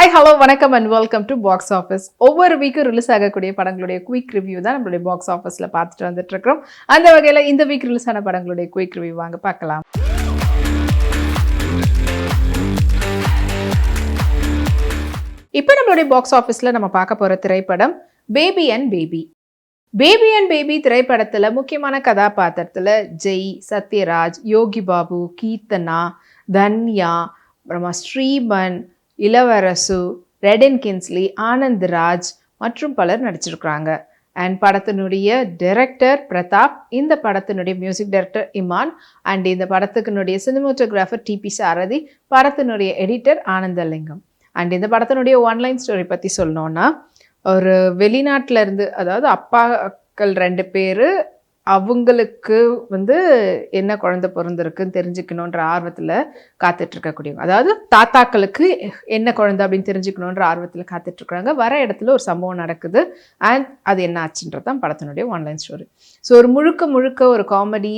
Hi hello வணக்கம் and welcome to box office. ஒவ்வொரு வீக்கும் release ஆகக்கூடிய படங்களுடைய குயிக் ரிவ்யூ தான் நம்மளுடைய பாக்ஸ் ஆஃபீஸில் பார்த்துட்டு வந்துட்டு இருக்கிறோம். அந்த வகையில் இந்த வீக் ரிலீஸ் ஆன படங்களுடைய குயிக் ரிவ்யூ வாங்க பார்க்கலாம். இப்போ நம்மளுடைய பாக்ஸ் ஆஃபீஸில் நம்ம பார்க்க போகிற திரைப்படம் baby and baby. Baby and baby திரைப்படத்தில் முக்கியமான கதாபாத்திரத்தில் ஜெய், சத்யராஜ், யோகி பாபு, கீர்த்தனா, தன்யா, அப்புறமா ஸ்ரீமன், இளவரசு, ரெடன் கின்ஸ்லி, ஆனந்த் ராஜ் மற்றும் பலர் நடிச்சிருக்கிறாங்க. அண்ட் படத்தினுடைய டைரக்டர் பிரதாப், இந்த படத்தினுடைய மியூசிக் டைரக்டர் இமான், அண்ட் இந்த படத்துக்குனுடைய சினிமோட்டோகிராஃபர் டிபி சாரதி, படத்தினுடைய எடிட்டர் ஆனந்தலிங்கம். அண்ட் இந்த படத்தினுடைய ஒன்லைன் ஸ்டோரி பற்றி சொல்லணும்னா, ஒரு வெளிநாட்டில் இருந்து, அதாவது அப்பாக்கள் 2 பேர் அவங்களுக்கு என்ன குழந்தை பிறந்திருக்குன்னு தெரிஞ்சுக்கணுன்ற ஆர்வத்தில் காத்துட்ருக்கக்கூடியவங்க, அதாவது தாத்தாக்களுக்கு என்ன குழந்தை அப்படின்னு தெரிஞ்சுக்கணுன்ற ஆர்வத்தில் காத்துட்ருக்குறாங்க. வர இடத்துல ஒரு சம்பவம் நடக்குது அண்ட் அது என்ன ஆச்சுன்றது தான் படத்தினுடைய ஒன்லைன் ஸ்டோரி. ஸோ ஒரு முழுக்க ஒரு காமெடி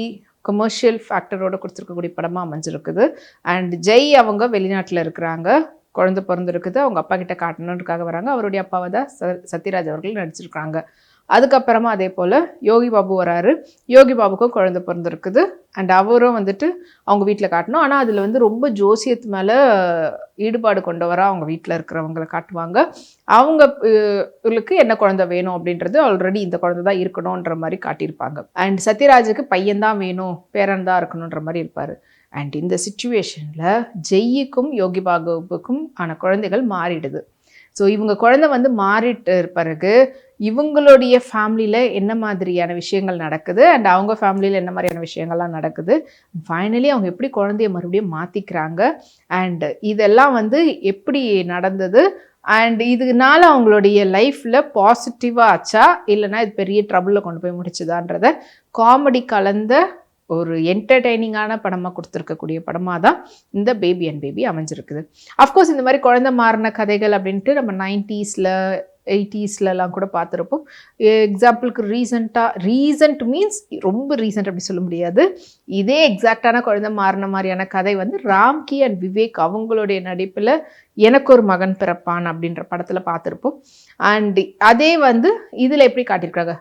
கமர்ஷியல் ஃபேக்டரோட கொடுத்துருக்கக்கூடிய படமாக அமைஞ்சிருக்குது. அண்ட் ஜெய் அவங்க வெளிநாட்டில் இருக்கிறாங்க, குழந்தை பிறந்திருக்குது, அவங்க அப்பா கிட்ட காட்டணுன்றதுக்காக வராங்க. அவருடைய அப்பாவை தான் சத்யராஜ் அவர்கள் நடிச்சிருக்காங்க. அதுக்கப்புறமா அதே போல் யோகி பாபு வராரு. யோகி பாபுக்கும் குழந்தை பிறந்திருக்குது அண்ட் அவரும் அவங்க வீட்டில் காட்டணும். ஆனால் அதில் ரொம்ப ஜோசியத்து மேலே ஈடுபாடு கொண்டவராக அவங்க வீட்டில் இருக்கிறவங்களை காட்டுவாங்க. அவங்களுக்கு என்ன குழந்தை வேணும் அப்படின்றது ஆல்ரெடி இந்த குழந்தை தான் இருக்கணுன்ற மாதிரி காட்டியிருப்பாங்க. அண்ட் சத்யராஜுக்கு பையன்தான் வேணும், பேரன் தான் இருக்கணுன்ற மாதிரி இருப்பார். அண்ட் இந்த சிச்சுவேஷனில் ஜெய்யுக்கும் யோகி பாபுவுக்கும் ஆன குழந்தைகள் மாறிடுது. ஸோ இவங்க குழந்தை மாறிட்டு பிறகு இவங்களுடைய ஃபேமிலியில் என்ன மாதிரியான விஷயங்கள் நடக்குது அண்ட் அவங்க ஃபேமிலியில் என்ன மாதிரியான விஷயங்கள்லாம் நடக்குது, ஃபைனலி அவங்க எப்படி குழந்தைய மறுபடியும் மாற்றிக்கிறாங்க அண்ட் இதெல்லாம் எப்படி நடந்தது அண்ட் இதனால அவங்களுடைய லைஃப்பில் பாசிட்டிவாக ஆச்சா இல்லைனா இது பெரிய ட்ரபிளில் கொண்டு போய் முடிச்சுதான்றத காமெடி கலந்த ஒரு என்டர்டெய்னிங்கான படமாக கொடுத்துருக்கக்கூடிய படமாக தான் இந்த பேபி அண்ட் பேபி அமைஞ்சிருக்குது. அஃப்கோர்ஸ் இந்த மாதிரி குழந்தை மாறின கதைகள் அப்படின்ட்டு நம்ம 90s 80sலாம் கூட பார்த்துருப்போம். எக்ஸாம்பிளுக்கு ரீசன்ட் மீன்ஸ் ரொம்ப ரீசன்ட் அப்படி சொல்ல முடியாது, இதே எக்ஸாக்டான குழந்தை மாறின மாதிரியான கதை ராம்கி அண்ட் விவேக் அவங்களுடைய நடிப்பில் எனக்கு ஒரு மகன் பிறப்பான் அப்படின்ற படத்தில் பார்த்துருப்போம். அண்ட் அதே இதில் எப்படி காட்டியிருக்காங்க,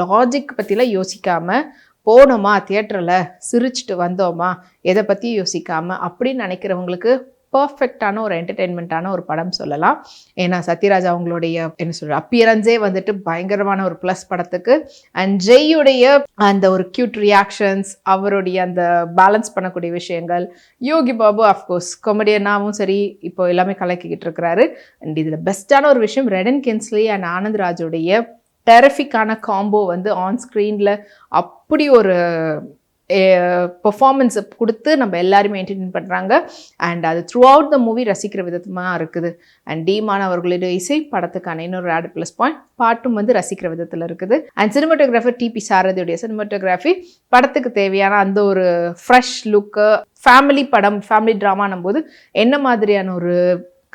லாஜிக் பற்றிலாம் யோசிக்காமல் போனோமா தியேட்டரில் சிரிச்சுட்டு வந்தோமா எதை பற்றி யோசிக்காமல் அப்படின்னு நினைக்கிறவங்களுக்கு பர்ஃபெக்டான ஒரு என்டர்டெயின்மெண்ட்டான ஒரு படம் சொல்லலாம். ஏன்னா சத்யராஜ் அவங்களுடைய அப்பியரன்ஸே பயங்கரமான ஒரு ப்ளஸ் படத்துக்கு. அண்ட் ஜெய்யுடைய அந்த ஒரு க்யூட் ரியாக்ஷன்ஸ், அவருடைய அந்த பேலன்ஸ் பண்ணக்கூடிய விஷயங்கள், யோகி பாபு அஃப்கோர்ஸ் காமெடியனாகவும் சரி இப்போ எல்லாமே கலக்கிக்கிட்டு இருக்கிறாரு. அண்ட் இதில் பெஸ்ட்டான ஒரு விஷயம் ரெடன் கின்ஸ்லி அண்ட் ஆனந்த் ராஜுடைய டெரிஃபிக்கான காம்போ ஆன் ஸ்க்ரீனில் அப்படி ஒரு பெர்ஃபார்மன்ஸை கொடுத்து நம்ம எல்லாருமே என்டர்டெயின் பண்ணுறாங்க. அண்ட் அது த்ரூ அவுட் த மூவி ரசிக்கிற விதமாக இருக்குது. அண்ட் டீமான் அவர்களுடைய இசை படத்துக்கான இன்னொரு ஆட் ப்ளஸ் பாயிண்ட், பாட்டும் ரசிக்கிற விதத்தில் இருக்குது. அண்ட் சினிமாட்டோகிராஃபர் டிபி சாரதியுடைய சினிமாட்டோகிராஃபி படத்துக்கு தேவையான அந்த ஒரு ஃப்ரெஷ் லுக்கு, ஃபேமிலி படம், ஃபேமிலி ட்ராமானும் போது என்ன மாதிரியான ஒரு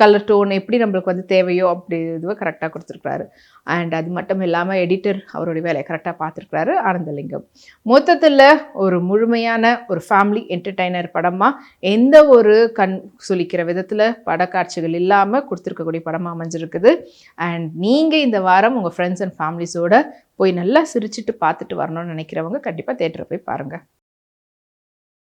கலர் டோன் எப்படி நம்மளுக்கு தேவையோ அப்படி இதுவை கரெக்டாக கொடுத்துருக்குறாரு. அண்ட் அது மட்டும் இல்லாமல் எடிட்டர் அவருடைய வேலையை கரெக்டாக பார்த்துருக்குறாரு ஆனந்தலிங்கம். மொத்தத்தில் ஒரு முழுமையான ஒரு ஃபேமிலி என்டர்டெய்னர் படமாக எந்த ஒரு கண் சுளிக்கிற விதத்தில் படக்காட்சிகள் இல்லாமல் கொடுத்துருக்கக்கூடிய படமாக அமைஞ்சிருக்குது. அண்ட் நீங்கள் இந்த வாரம் உங்கள் ஃப்ரெண்ட்ஸ் அண்ட் ஃபேமிலிஸோடு போய் நல்லா சிரிச்சுட்டு பார்த்துட்டு வரணும்னு நினைக்கிறவங்க கண்டிப்பாக தேட்டரை போய் பாருங்கள்.